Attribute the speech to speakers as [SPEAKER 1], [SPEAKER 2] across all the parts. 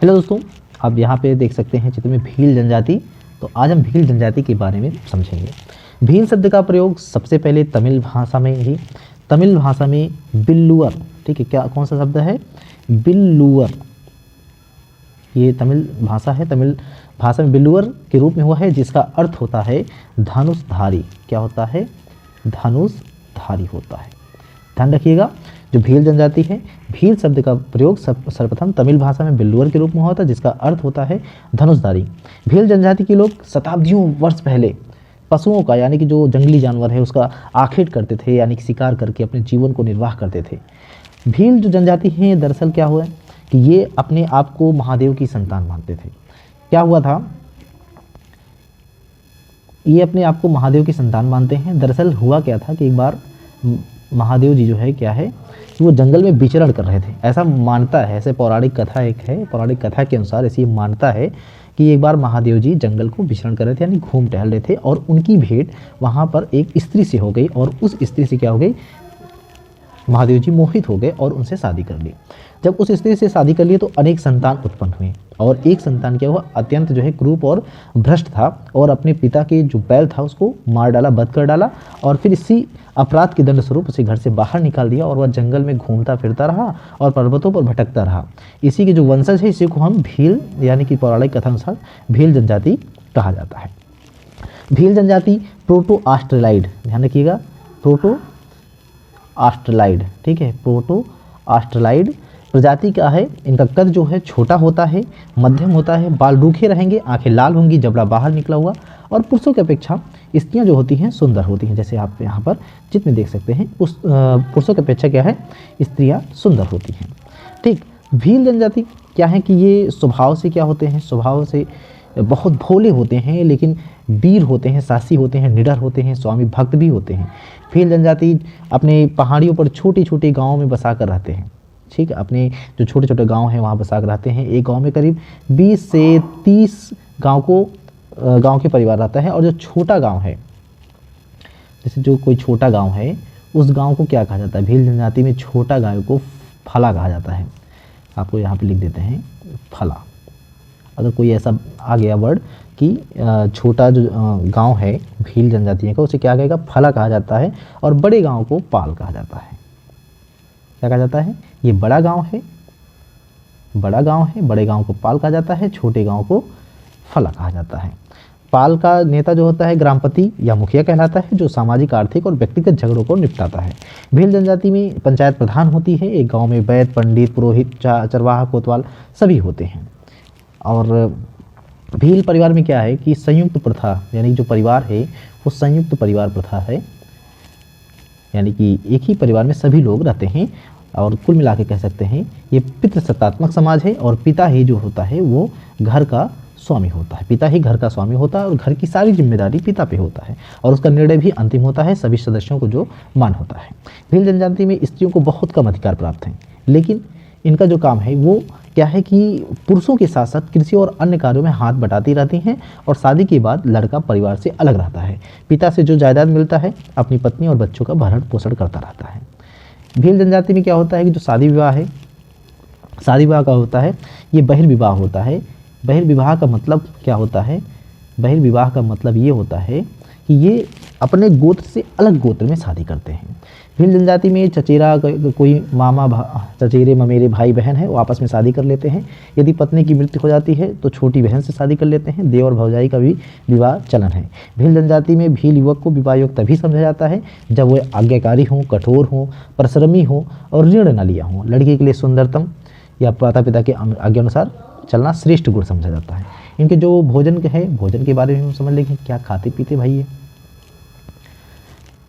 [SPEAKER 1] Hello दोस्तों, आप यहाँ पे देख सकते हैं चित्र में भील जनजाति। तो आज हम भील जनजाति के बारे में समझेंगे। भील शब्द का प्रयोग सबसे पहले तमिल भाषा में बिल्लुअर, ठीक है, क्या कौन सा शब्द है? बिल्लुअर। ये तमिल भाषा है, तमिल भाषा में बिल्लुअर के रूप में हुआ है, जिसका अर्थ होता है धनुषधारी। क्या होता है? धनुषधारी होता है। ध्यान रखिएगा, जो भील जनजाति है, भील शब्द का प्रयोग सर्वप्रथम तमिल भाषा में बिल्लुअर के रूप में हुआ था, जिसका अर्थ होता है धनुषधारी। भील जनजाति के लोग शताब्दियों वर्ष पहले पशुओं का, यानी कि जो जंगली जानवर है, उसका आखेट करते थे, यानी कि शिकार करके अपने जीवन को निर्वाह करते थे। भील जो जनजाति है, दरअसल क्या हुआ कि ये अपने आप को महादेव की संतान मानते थे। क्या हुआ था? ये अपने आप को महादेव की संतान मानते हैं। दरअसल हुआ क्या था कि एक बार महादेव जी जो है क्या है कि वो जंगल में विचरण कर रहे थे, ऐसा मानता है, ऐसे पौराणिक कथा एक है, पौराणिक कथा के अनुसार ऐसी मानता है कि एक बार महादेव जी जंगल को विचरण कर रहे थे, यानी घूम टहल रहे थे, और उनकी भेंट वहाँ पर एक स्त्री से हो गई, और उस स्त्री से क्या हो गई? महादेव जी मोहित हो गए और उनसे शादी कर ली। जब उस स्त्री से शादी कर लिए तो अनेक संतान उत्पन्न हुए, और एक संतान क्या हुआ? अत्यंत जो है क्रूप और भ्रष्ट था, और अपने पिता के जो बैल था उसको मार डाला, वध कर डाला, और फिर इसी अपराध के दंड स्वरूप उसे घर से बाहर निकाल दिया, और वह जंगल में घूमता फिरता रहा और पर्वतों पर भटकता रहा। इसी के जो वंशज है, इसी को हम भील, यानी कि पौराणिक कथा अनुसार भील जनजाति कहा जाता है। भील जनजाति प्रोटो ऑस्ट्रेलाइड, ध्यान रखिएगा, प्रोटो ऑस्ट्रेलाइड, ठीक है, प्रोटो ऑस्ट्रेलाइड प्रजाति का है। इनका कद जो है छोटा होता है, मध्यम होता है, बाल रूखे रहेंगे, आंखें लाल होंगी, जबड़ा बाहर निकला हुआ, और पुरुषों की अपेक्षा स्त्रियां जो होती हैं सुंदर होती हैं। जैसे आप यहाँ पर चित्र में देख सकते हैं, उस पुरुषों की अपेक्षा क्या है? स्त्रियां सुंदर होती हैं। ठीक, भील जनजाति क्या है कि ये स्वभाव से क्या होते हैं? स्वभाव से बहुत भोले होते हैं, लेकिन वीर होते हैं, साहसी होते हैं, निडर होते हैं, स्वामी भक्त भी होते हैं। भील जनजाति अपने पहाड़ियों पर छोटे छोटे गाँव में बसा कर रहते हैं। ठीक है, अपने जो छोटे छोटे गांव हैं वहाँ बसा कर रहते हैं। एक गांव में करीब 20 से 30 गांव के परिवार रहता है। और जो छोटा गांव है, जैसे जो कोई छोटा गांव है, उस गांव को क्या कहा जाता है? भील जनजाति में छोटा गांव को फला कहा जाता है। आपको यहाँ पे लिख देते हैं फला। अगर कोई ऐसा आ गया वर्ड कि छोटा जो गांव है भील जनजाति का, उसे क्या कहेगा? फला कहा जाता है। और बड़े गाँव को पाल कहा जाता है। क्या कहा जाता है? ये बड़ा गांव है, बड़ा गांव है, बड़े गांव को पाल कहा जाता है, छोटे गांव को फला कहा जाता है। पाल का नेता जो होता है ग्रामपति या मुखिया कहलाता है, जो सामाजिक, आर्थिक और व्यक्तिगत झगड़ों को निपटाता है। भील जनजाति में पंचायत प्रधान होती है। एक गांव में वैद्य, पंडित, पुरोहित, चरवाहा, कोतवाल सभी होते हैं। और भील परिवार में क्या है कि संयुक्त प्रथा, यानी जो परिवार है वो संयुक्त परिवार प्रथा है, यानी कि एक ही परिवार में सभी लोग रहते हैं। और कुल मिला के कह सकते हैं ये पितृसत्तात्मक समाज है, और पिता ही जो होता है वो घर का स्वामी होता है। पिता ही घर का स्वामी होता है, और घर की सारी जिम्मेदारी पिता पे होता है, और उसका निर्णय भी अंतिम होता है, सभी सदस्यों को जो मान होता है। भील जनजाति में स्त्रियों को बहुत कम अधिकार प्राप्त हैं, लेकिन इनका जो काम है वो क्या है कि पुरुषों के साथ साथ कृषि और अन्य कार्यों में हाथ बटाती रहती हैं। और शादी के बाद लड़का परिवार से अलग रहता है। पिता से जो जायदाद मिलता है अपनी पत्नी और बच्चों का भरण पोषण करता रहता है। भील जनजाति में क्या होता है कि जो शादी विवाह है, शादी विवाह का होता है, ये बहिर्विवाह होता है। बहिर्विवाह का मतलब क्या होता है? बहिर्विवाह का मतलब ये होता है कि ये अपने गोत्र से अलग गोत्र में शादी करते हैं। भील जनजाति में चचेरा, कोई मामा, चचेरे ममेरे भाई बहन है, वो आपस में शादी कर लेते हैं। यदि पत्नी की मृत्यु हो जाती है तो छोटी बहन से शादी कर लेते हैं। देवर भौजाई का भी विवाह चलन है। भील जनजाति में भील युवक को विवाह योग्य तभी समझा जाता है जब वह आज्ञाकारी हो, कठोर हो, परिश्रमी हो और ऋण न लिया हो। लड़की के लिए सुंदरतम या माता पिता के आज्ञा अनुसार चलना श्रेष्ठ गुण समझा जाता है। इनके जो भोजन है, भोजन के बारे में हम समझ लेंगे, क्या खाते पीते भाई ये।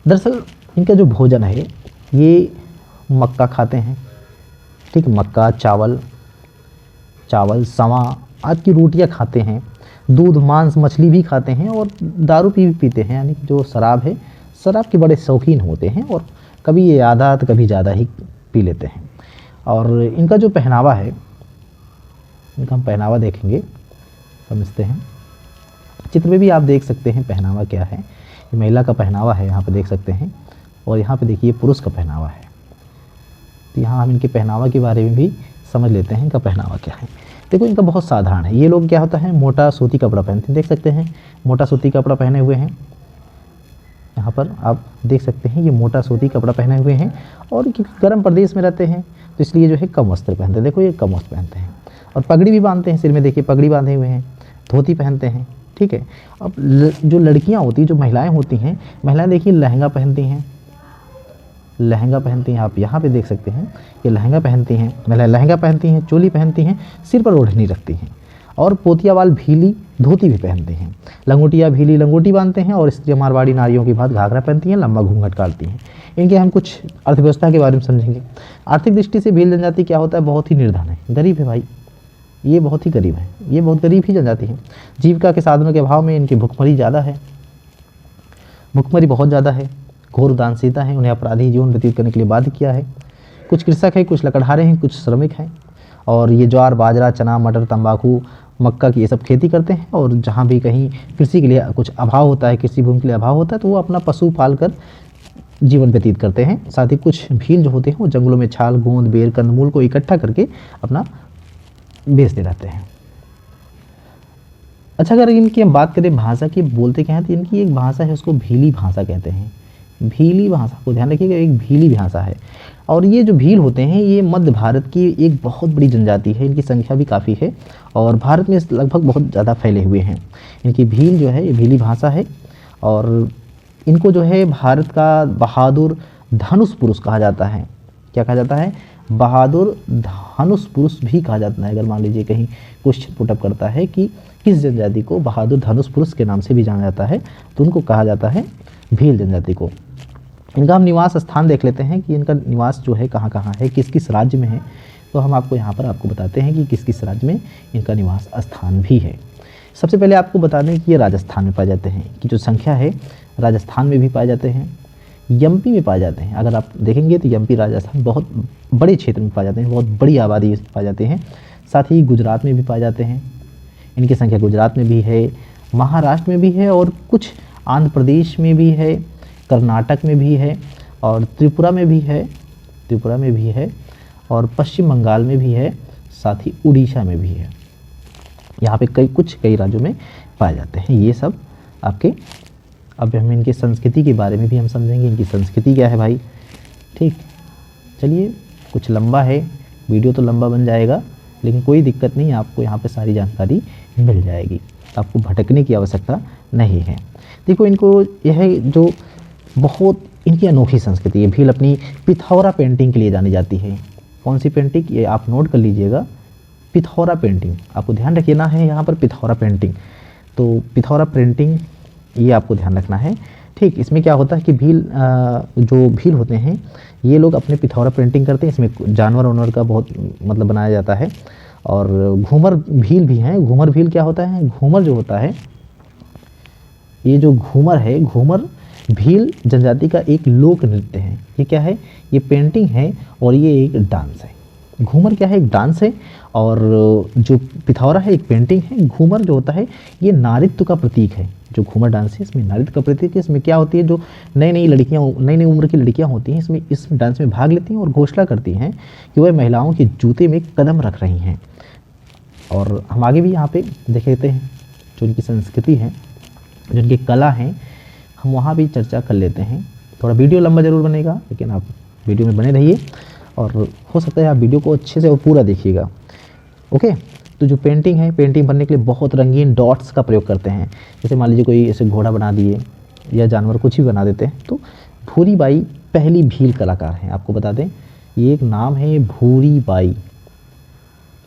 [SPEAKER 1] दरअसल इनका जो भोजन है ये मक्का खाते हैं, ठीक, मक्का, चावल, सवा आदि की रोटियां खाते हैं। दूध, मांस, मछली भी खाते हैं, और दारू भी पीते हैं, यानी जो शराब है, शराब के बड़े शौकीन होते हैं, और कभी ये आधा तो कभी ज़्यादा ही पी लेते हैं। और इनका जो पहनावा है, इनका हम पहनावा देखेंगे, समझते हैं। चित्र में भी आप देख सकते हैं पहनावा क्या है। ये महिला का पहनावा है, यहाँ पे देख सकते हैं, और यहाँ पे देखिए पुरुष का पहनावा है। तो यहाँ हम इनके पहनावा के बारे में भी समझ लेते हैं इनका पहनावा क्या है। देखो इनका बहुत साधारण है। ये लोग क्या होता है, मोटा सूती कपड़ा पहनते हैं, देख सकते हैं मोटा सूती कपड़ा पहने हुए हैं। यहाँ पर आप देख सकते हैं ये मोटा सूती कपड़ा पहने हुए हैं, और क्योंकि गर्म प्रदेश में रहते हैं तो इसलिए जो है कम वस्त्र पहनते हैं। देखो ये कम वस्त्र पहनते हैं, और पगड़ी भी बांधते हैं, सिर में देखिए पगड़ी बांधे हुए हैं, धोती पहनते हैं, ठीक है। अब जो लड़कियाँ होती, जो महिलाएँ होती हैं, महिलाएँ देखिए लहंगा पहनती हैं, लहंगा पहनती हैं। आप यहाँ पे देख सकते हैं ये लहंगा पहनती हैं, महिलाएँ लहंगा पहनती हैं, चोली पहनती हैं, सिर पर ओढ़नी रखती हैं, और पोतिया वाल भीली धोती भी पहनते हैं। लंगोटिया भीली लंगोटी बांधते हैं, और स्त्री मारवाड़ी नारियों की बात घाघरा पहनती हैं, लंबा घूंघट काटती हैं। इनके हम कुछ अर्थव्यवस्था के बारे में समझेंगे। आर्थिक दृष्टि से भील जनजाति क्या होता है, बहुत ही निर्धन है, गरीब है भाई, ये बहुत ही गरीब है, ये बहुत गरीब ही जनजाति है। जीविका के साधनों के अभाव में इनकी भुखमरी ज़्यादा है, भुखमरी बहुत ज़्यादा है। घोर उदासीनता है, उन्हें अपराधी जीवन व्यतीत करने के लिए बाध्य किया है। कुछ कृषक हैं, कुछ लकड़हारे हैं, कुछ श्रमिक हैं, और ये ज्वार बाजरा चना मटर तंबाकू मक्का की ये सब खेती करते हैं। और जहाँ भी कहीं कृषि के लिए कुछ अभाव होता है, कृषि भूमि के लिए अभाव होता है, तो वो अपना पशु पाल कर जीवन व्यतीत करते हैं। साथ ही कुछ भील जो होते हैं वो जंगलों में छाल गोंद बेर कंदमूल को इकट्ठा करके अपना बेचते रहते हैं। अच्छा, अगर इनकी हम बात करें भाषा की, बोलते क्या हैं, तो इनकी एक भाषा है, उसको भीली भाषा कहते हैं। भीली भाषा को ध्यान रखिएगा, एक भीली भाषा है। और ये जो भील होते हैं ये मध्य भारत की एक बहुत बड़ी जनजाति है, इनकी संख्या भी काफ़ी है, और भारत में लगभग बहुत ज़्यादा फैले हुए हैं। इनकी भील जो है ये भीली भाषा है, और इनको जो है भारत का बहादुर धनुष पुरुष कहा जाता है। क्या कहा जाता है, बहादुर धनुष पुरुष भी कहा जाता है। अगर मान लीजिए कहीं क्वेश्चन पुटअप करता है कि किस जनजाति को बहादुर धनुष पुरुष के नाम से भी जाना जाता है, तो उनको कहा जाता है भील जनजाति को। इनका हम निवास स्थान देख लेते हैं कि इनका निवास जो है कहाँ कहाँ है, किस किस राज्य में है। तो हम आपको यहाँ पर आपको बताते हैं कि किस किस राज्य में इनका निवास स्थान भी है। सबसे पहले आपको बता दें कि ये राजस्थान में पाए जाते हैं, कि जो संख्या है राजस्थान में भी पाए जाते हैं, एमपी में पाए जाते हैं। अगर आप देखेंगे तो एमपी राजस्थान बहुत बड़े क्षेत्र में पाए जाते हैं, बहुत बड़ी आबादी पाए जाते हैं। साथ ही गुजरात में भी पाए जाते हैं, इनकी संख्या गुजरात में भी है, महाराष्ट्र में भी है, और कुछ आंध्र प्रदेश में भी है, कर्नाटक में भी है, और त्रिपुरा में भी है, त्रिपुरा में भी है, और पश्चिम बंगाल में भी है, साथ ही उड़ीसा में भी है। यहाँ पे कई राज्यों में पाए जाते हैं ये सब आपके। अब हम इनकी संस्कृति के बारे में भी हम समझेंगे, इनकी संस्कृति क्या है भाई। ठीक, चलिए, कुछ लंबा है वीडियो, तो लंबा बन जाएगा, लेकिन कोई दिक्कत नहीं, आपको यहाँ पे सारी जानकारी मिल जाएगी, आपको भटकने की आवश्यकता नहीं है। देखो, इनको यह जो बहुत इनकी अनोखी संस्कृति है। भील अपनी पिथौरा पेंटिंग के लिए जानी जाती है। कौन सी पेंटिंग, ये आप नोट कर लीजिएगा, पिथौरा पेंटिंग, आपको ध्यान रखना है यहाँ पर पिथौरा पेंटिंग। तो पिथौरा पेंटिंग ये आपको ध्यान रखना है। ठीक, इसमें क्या होता है कि जो भील होते हैं ये लोग अपने पिथौरा पेंटिंग करते हैं। इसमें जानवर वानवर का बहुत मतलब बनाया जाता है, और घूमर भील भी हैं। घूमर भील क्या होता है, घूमर जो होता है, ये जो घूमर है, घूमर भील जनजाति का एक लोक नृत्य है। ये क्या है, ये पेंटिंग है, और ये एक डांस है। घूमर क्या है, एक डांस है, और जो पिथौरा है एक पेंटिंग है। घूमर जो होता है ये नारीत्व का प्रतीक है। जो घूमर डांस है इसमें नारीत्व का प्रतीक है। इसमें क्या होती है, जो नई नई उम्र की लड़कियां होती हैं इसमें इस डांस में भाग लेती हैं, और घोषणा करती हैं कि वह महिलाओं के जूते में कदम रख रही हैं। और हम आगे भी यहाँ पे देख लेते हैं जो इनकी संस्कृति है, जो इनकी कला है, हम वहाँ भी चर्चा कर लेते हैं। थोड़ा वीडियो लंबा ज़रूर बनेगा, लेकिन आप वीडियो में बने रहिए, और हो सकता है आप वीडियो को अच्छे से और पूरा देखिएगा। ओके, तो जो पेंटिंग है, पेंटिंग बनने के लिए बहुत रंगीन डॉट्स का प्रयोग करते हैं। जैसे मान लीजिए कोई ऐसे घोड़ा बना दिए या जानवर कुछ भी बना देते हैं, तो भूरी बाई पहली भील कलाकार हैं। आपको बता दें ये एक नाम है, भूरी बाई।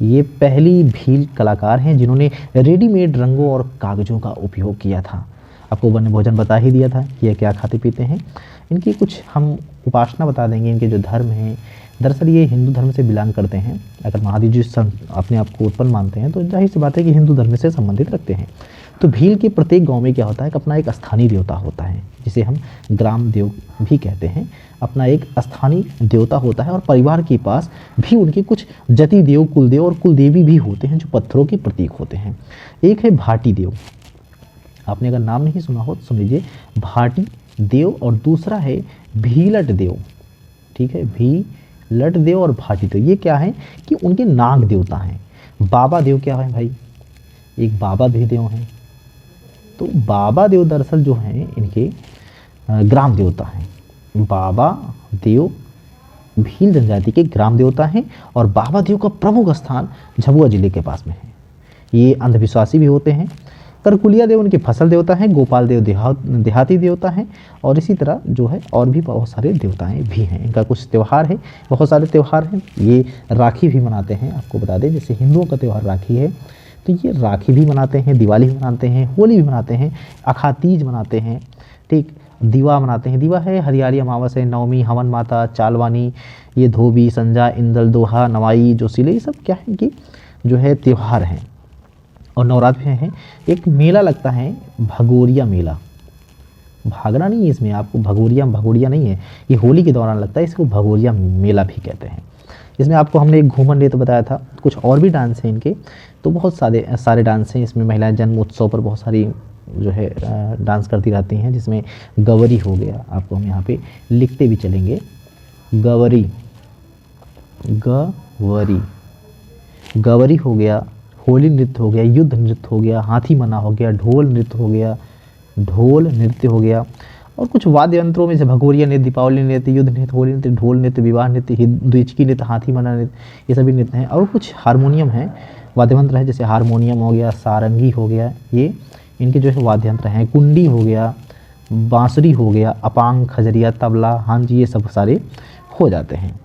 [SPEAKER 1] ये पहली भील कलाकार हैं जिन्होंने रेडीमेड रंगों और कागज़ों का उपयोग किया था। आपको वन्य भोजन बता ही दिया था कि ये क्या खाते पीते हैं। इनकी कुछ हम उपासना बता देंगे, इनके जो धर्म हैं, दरअसल ये हिंदू धर्म से बिलोंग करते हैं। अगर महादेव जी अपने आप को उत्पन्न मानते हैं तो जाहिर सी बात है कि हिंदू धर्म से संबंधित रखते हैं। तो भील के प्रत्येक गांव में क्या होता है कि अपना एक स्थानीय देवता होता है, जिसे हम ग्राम देव भी कहते हैं। अपना एक स्थानीय देवता होता है, और परिवार के पास भी उनके कुछ जति देव, कुलदेव और कुलदेवी भी होते हैं, जो पत्थरों के प्रतीक होते हैं। एक है भाटी देव, आपने अगर नाम नहीं सुना हो तो सुन लीजिए, भाटी देव, और दूसरा है भीलट देव। ठीक है, लट देव और भाटी देव ये क्या है कि उनके नाग देवता हैं। बाबा देव क्या है भाई, एक बाबा भी देव हैं। तो बाबा देव दरअसल जो हैं इनके ग्राम देवता हैं। बाबा देव भील जनजाति के ग्राम देवता हैं और बाबा देव का प्रमुख स्थान झाबुआ जिले के पास में है। ये अंधविश्वासी भी होते हैं। करकुलिया देव उनके फसल देवता हैं, गोपाल देव देहाती देवता हैं और इसी तरह जो है और भी बहुत सारे देवताएं भी हैं। इनका कुछ त्यौहार है, बहुत सारे त्यौहार हैं। ये राखी भी मनाते हैं, आपको बता दें जैसे हिंदुओं का त्यौहार राखी है तो ये राखी भी मनाते हैं, दिवाली भी मनाते हैं, होली भी मनाते हैं, अखातीज मनाते हैं, ठीक, दीवा मनाते हैं। दीवा है हरियाली अमावस है, नवमी, हवन माता, चालवानी, ये धोबी, संजा, इंदल, दोहा, नवाई, जोशीले, ये सब क्या है कि जो है त्यौहार हैं। और नवरात्र में है एक मेला लगता है भगोरिया मेला, भागना नहीं है इसमें आपको, भगोरिया नहीं है, ये होली के दौरान लगता है, इसको भगोरिया मेला भी कहते हैं। इसमें आपको हमने एक घूमर नृत्य बताया था, कुछ और भी डांस हैं इनके, तो बहुत सारे डांस हैं इसमें। महिलाएं जन्म उत्सव पर बहुत सारी जो है डांस करती रहती हैं, जिसमें गवरी हो गया, आपको हम यहाँ पे लिखते भी चलेंगे, गवरी हो गया, होली नृत्य हो गया, युद्ध नृत्य हो गया, हाथी मना हो गया, ढोल नृत्य हो गया और कुछ वाद्य यंत्रों में से भगोरिया नृत्य, दीपावली नृत्य, युद्ध नृत्य, होली नृत्य, ढोल नृत्य, विवाह नृत्य, द्विचकी नृत्य, हाथी मना नृत्य, ये सभी नृत्य हैं। और कुछ हारमोनियम है, वाद्य यंत्र है, जैसे हारमोनियम हो गया, सारंगी हो गया, ये इनके जो है वाद्य यंत्र हैं। कुंडी हो गया, बांसुरी हो गया, अपांग, खजरिया, तबला, हाँ जी, ये सब सारे हो जाते हैं।